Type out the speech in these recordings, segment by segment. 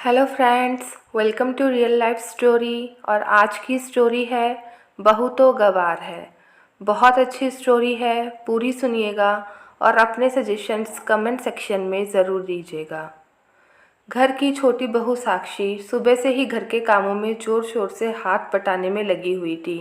Hello friends, welcome to real life story. और आज की स्टोरी है बहू तो गवार है। बहुत अच्छी स्टोरी है, पूरी सुनिएगा और अपने सजेशंस कमेंट सेक्शन में ज़रूर दीजिएगा। घर की छोटी बहू साक्षी सुबह से ही घर के कामों में ज़ोर शोर से हाथ बटाने में लगी हुई थी।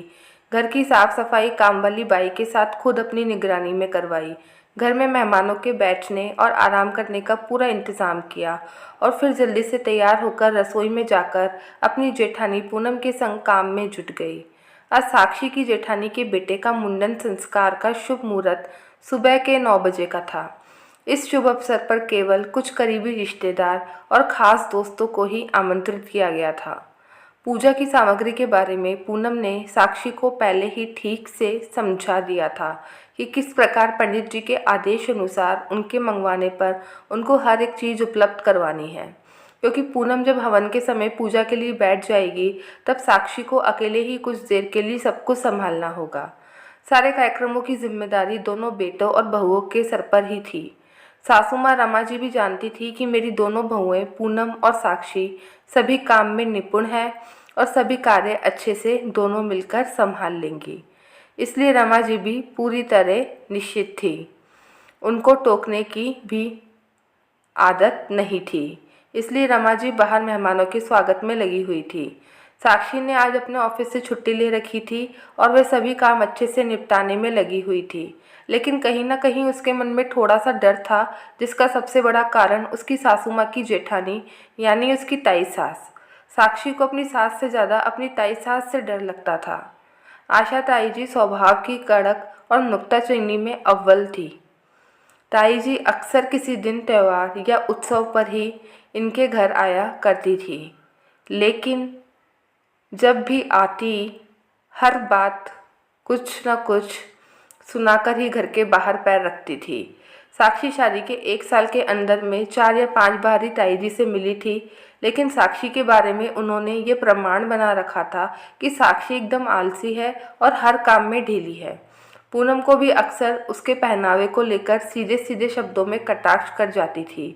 घर की साफ सफाई काम वाली बाई के साथ खुद अपनी निगरानी में करवाई। घर में मेहमानों के बैठने और आराम करने का पूरा इंतज़ाम किया और फिर जल्दी से तैयार होकर रसोई में जाकर अपनी जेठानी पूनम के संग काम में जुट गई। आज साक्षी की जेठानी के बेटे का मुंडन संस्कार का शुभ मुहूर्त सुबह के 9 बजे का था। इस शुभ अवसर पर केवल कुछ करीबी रिश्तेदार और ख़ास दोस्तों को ही आमंत्रित किया गया था। पूजा की सामग्री के बारे में पूनम ने साक्षी को पहले ही ठीक से समझा दिया था कि किस प्रकार पंडित जी के आदेश अनुसार उनके मंगवाने पर उनको हर एक चीज़ उपलब्ध करवानी है, क्योंकि पूनम जब हवन के समय पूजा के लिए बैठ जाएगी तब साक्षी को अकेले ही कुछ देर के लिए सब कुछ संभालना होगा। सारे कार्यक्रमों की जिम्मेदारी दोनों बेटों और बहुओं के सर पर ही थी। सासू माँ रमा जी भी जानती थी कि मेरी दोनों बहुएं पूनम और साक्षी सभी काम में निपुण हैं और सभी कार्य अच्छे से दोनों मिलकर संभाल लेंगी। इसलिए रमा जी भी पूरी तरह निश्चित थी। उनको टोकने की भी आदत नहीं थी, इसलिए रमा जी बाहर मेहमानों के स्वागत में लगी हुई थी। साक्षी ने आज अपने ऑफिस से छुट्टी ले रखी थी और वह सभी काम अच्छे से निपटाने में लगी हुई थी, लेकिन कहीं ना कहीं उसके मन में थोड़ा सा डर था, जिसका सबसे बड़ा कारण उसकी सासू माँ की जेठानी यानी उसकी ताई सास। साक्षी को अपनी सास से ज़्यादा अपनी ताई सास से डर लगता था। आशा ताई जी स्वभाव की कड़क और नुक्ताचीनी में अव्वल थी। ताई जी अक्सर किसी दिन त्यौहार या उत्सव पर ही इनके घर आया करती थी, लेकिन जब भी आती हर बात कुछ न कुछ सुनाकर ही घर के बाहर पैर रखती थी। साक्षी शादी के 1 साल के अंदर में 4 या 5 बार ही ताई जी से मिली थी, लेकिन साक्षी के बारे में उन्होंने ये प्रमाण बना रखा था कि साक्षी एकदम आलसी है और हर काम में ढीली है। पूनम को भी अक्सर उसके पहनावे को लेकर सीधे सीधे शब्दों में कटाक्ष कर जाती थी।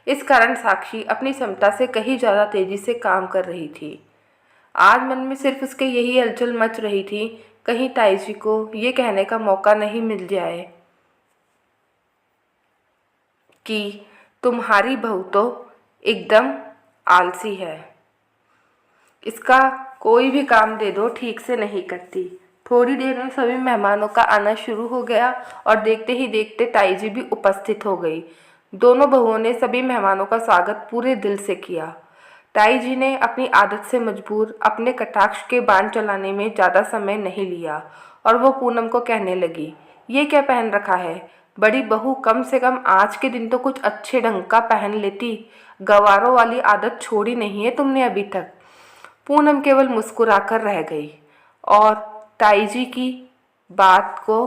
इस कारण साक्षी अपनी क्षमता से कहीं ज़्यादा तेज़ी से काम कर रही थी। आज मन में सिर्फ उसके यही हलचल मच रही थी, कहीं ताई जी को ये कहने का मौका नहीं मिल जाए कि तुम्हारी बहू तो एकदम आलसी है, इसका कोई भी काम दे दो ठीक से नहीं करती। थोड़ी देर में सभी मेहमानों का आना शुरू हो गया और देखते ही देखते ताई जी भी उपस्थित हो गई। दोनों बहुओं ने सभी मेहमानों का स्वागत पूरे दिल से किया। ताई जी ने अपनी आदत से मजबूर अपने कटाक्ष के बाण चलाने में ज़्यादा समय नहीं लिया और वो पूनम को कहने लगी, ये क्या पहन रखा है? बड़ी बहू, कम से कम आज के दिन तो कुछ अच्छे ढंग का पहन लेती। गवारों वाली आदत छोड़ी नहीं है तुमने अभी तक। पूनम केवल मुस्कुराकर रह गई और ताई जी की बात को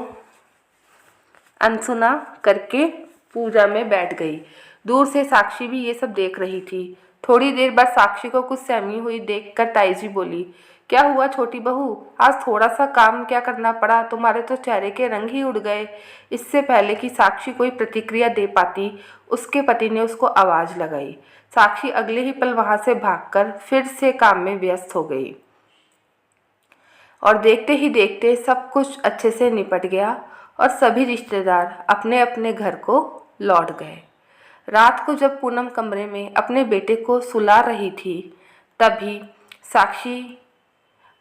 अनसुना करके पूजा में बैठ गई। दूर से साक्षी भी ये सब देख रही थी। थोड़ी देर बाद साक्षी को कुछ सहमी हुई देखकर ताई जी बोली, क्या हुआ छोटी बहू, आज थोड़ा सा काम क्या करना पड़ा? तुम्हारे तो चेहरे के रंग ही उड़ गए। इससे पहले कि साक्षी कोई प्रतिक्रिया दे पाती, उसके पति ने उसको आवाज़ लगाई। साक्षी अगले ही पल वहाँ से भागकर फिर से काम में व्यस्त हो गई और देखते ही देखते सब कुछ अच्छे से निपट गया और सभी रिश्तेदार अपने अपने घर को लौट गए। रात को जब पूनम कमरे में अपने बेटे को सुला रही थी, तभी साक्षी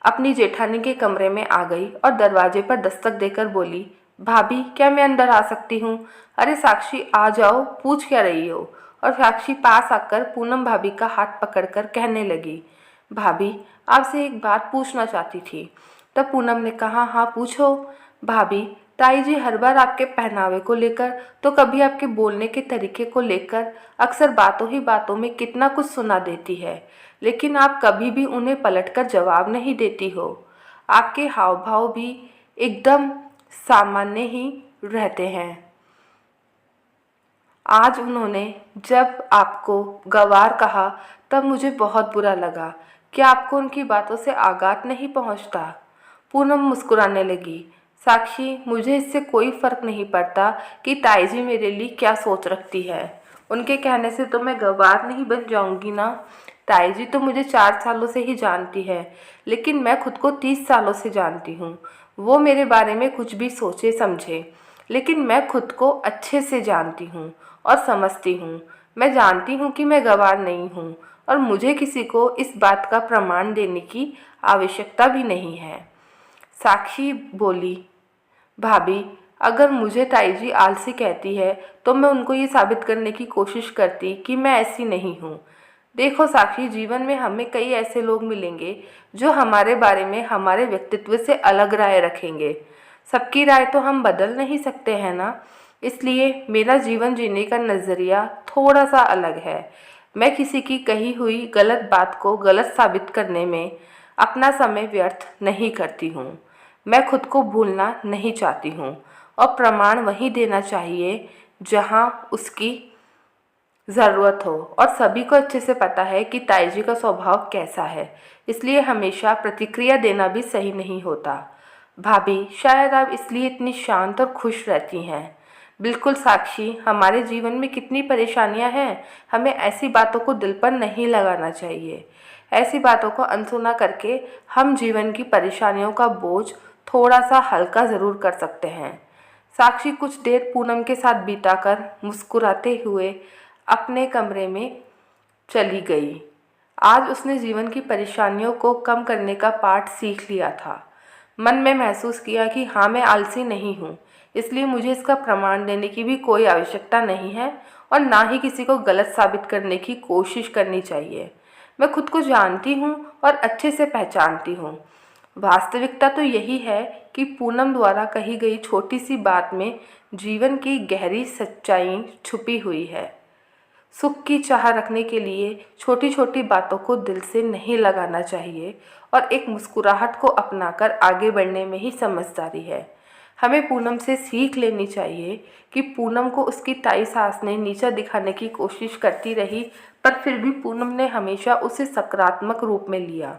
अपनी जेठानी के कमरे में आ गई और दरवाजे पर दस्तक देकर बोली, भाभी क्या मैं अंदर आ सकती हूँ? अरे साक्षी आ जाओ, पूछ क्या रही हो? और साक्षी पास आकर पूनम भाभी का हाथ पकड़कर कहने लगी, भाभी आपसे एक बात पूछना चाहती थी। तब पूनम ने कहा, हाँ पूछो। भाभी, ताई जी हर बार आपके पहनावे को लेकर तो कभी आपके बोलने के तरीके को लेकर अक्सर बातों ही बातों में कितना कुछ सुना देती है, लेकिन आप कभी भी उन्हें पलटकर जवाब नहीं देती हो। आपके हाव भाव भी एकदम सामान्य ही रहते हैं। आज उन्होंने जब आपको गंवार कहा तब मुझे बहुत बुरा लगा। क्या आपको उनकी बातों से आघात नहीं पहुंचता? पूनम मुस्कुराने लगी, साक्षी मुझे इससे कोई फ़र्क नहीं पड़ता कि ताई जी मेरे लिए क्या सोच रखती है। उनके कहने से तो मैं गंवार नहीं बन जाऊंगी ना। ताई जी तो मुझे 4 सालों से ही जानती है, लेकिन मैं खुद को 30 सालों से जानती हूँ। वो मेरे बारे में कुछ भी सोचे समझे, लेकिन मैं खुद को अच्छे से जानती हूँ और समझती हूँ। मैं जानती हूँ कि मैं गँवार नहीं हूँ और मुझे किसी को इस बात का प्रमाण देने की आवश्यकता भी नहीं है। साक्षी बोली, भाभी, अगर मुझे ताई जी आलसी कहती है तो मैं उनको ये साबित करने की कोशिश करती कि मैं ऐसी नहीं हूँ। देखो साक्षी, जीवन में हमें कई ऐसे लोग मिलेंगे जो हमारे बारे में हमारे व्यक्तित्व से अलग राय रखेंगे। सबकी राय तो हम बदल नहीं सकते हैं ना। इसलिए मेरा जीवन जीने का नज़रिया थोड़ा सा अलग है। मैं किसी की कही हुई गलत बात को गलत साबित करने में अपना समय व्यर्थ नहीं करती हूँ। मैं खुद को भूलना नहीं चाहती हूँ और प्रमाण वहीं देना चाहिए जहाँ उसकी ज़रूरत हो। और सभी को अच्छे से पता है कि ताई जी का स्वभाव कैसा है, इसलिए हमेशा प्रतिक्रिया देना भी सही नहीं होता। भाभी, शायद आप इसलिए इतनी शांत और खुश रहती हैं। बिल्कुल साक्षी, हमारे जीवन में कितनी परेशानियां हैं, हमें ऐसी बातों को दिल पर नहीं लगाना चाहिए। ऐसी बातों को अनसुना करके हम जीवन की परेशानियों का बोझ थोड़ा सा हल्का ज़रूर कर सकते हैं। साक्षी कुछ देर पूनम के साथ बिताकर मुस्कुराते हुए अपने कमरे में चली गई। आज उसने जीवन की परेशानियों को कम करने का पाठ सीख लिया था। मन में महसूस किया कि हाँ, मैं आलसी नहीं हूँ, इसलिए मुझे इसका प्रमाण देने की भी कोई आवश्यकता नहीं है और ना ही किसी को गलत साबित करने की कोशिश करनी चाहिए। मैं खुद को जानती हूँ और अच्छे से पहचानती हूँ। वास्तविकता तो यही है कि पूनम द्वारा कही गई छोटी सी बात में जीवन की गहरी सच्चाई छुपी हुई है। सुख की चाह रखने के लिए छोटी छोटी बातों को दिल से नहीं लगाना चाहिए और एक मुस्कुराहट को अपनाकर आगे बढ़ने में ही समझदारी है। हमें पूनम से सीख लेनी चाहिए कि पूनम को उसकी ताई सास ने नीचा दिखाने की कोशिश करती रही, पर फिर भी पूनम ने हमेशा उसे सकारात्मक रूप में लिया,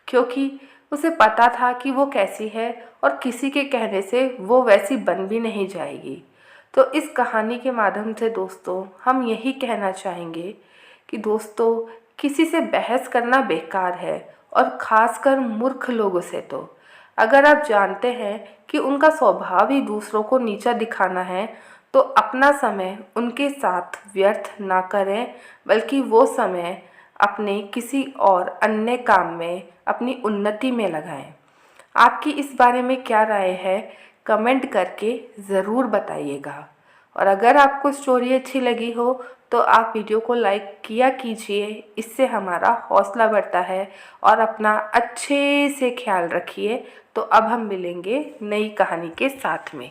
क्योंकि उसे पता था कि वो कैसी है और किसी के कहने से वो वैसी बन भी नहीं जाएगी। तो इस कहानी के माध्यम से दोस्तों हम यही कहना चाहेंगे कि दोस्तों, किसी से बहस करना बेकार है और ख़ासकर मूर्ख लोगों से। तो अगर आप जानते हैं कि उनका स्वभाव ही दूसरों को नीचा दिखाना है, तो अपना समय उनके साथ व्यर्थ ना करें, बल्कि वो समय अपने किसी और अन्य काम में, अपनी उन्नति में लगाएं। आपकी इस बारे में क्या राय है, कमेंट करके ज़रूर बताइएगा। और अगर आपको स्टोरी अच्छी लगी हो तो आप वीडियो को लाइक किया कीजिए, इससे हमारा हौसला बढ़ता है। और अपना अच्छे से ख्याल रखिए। तो अब हम मिलेंगे नई कहानी के साथ में।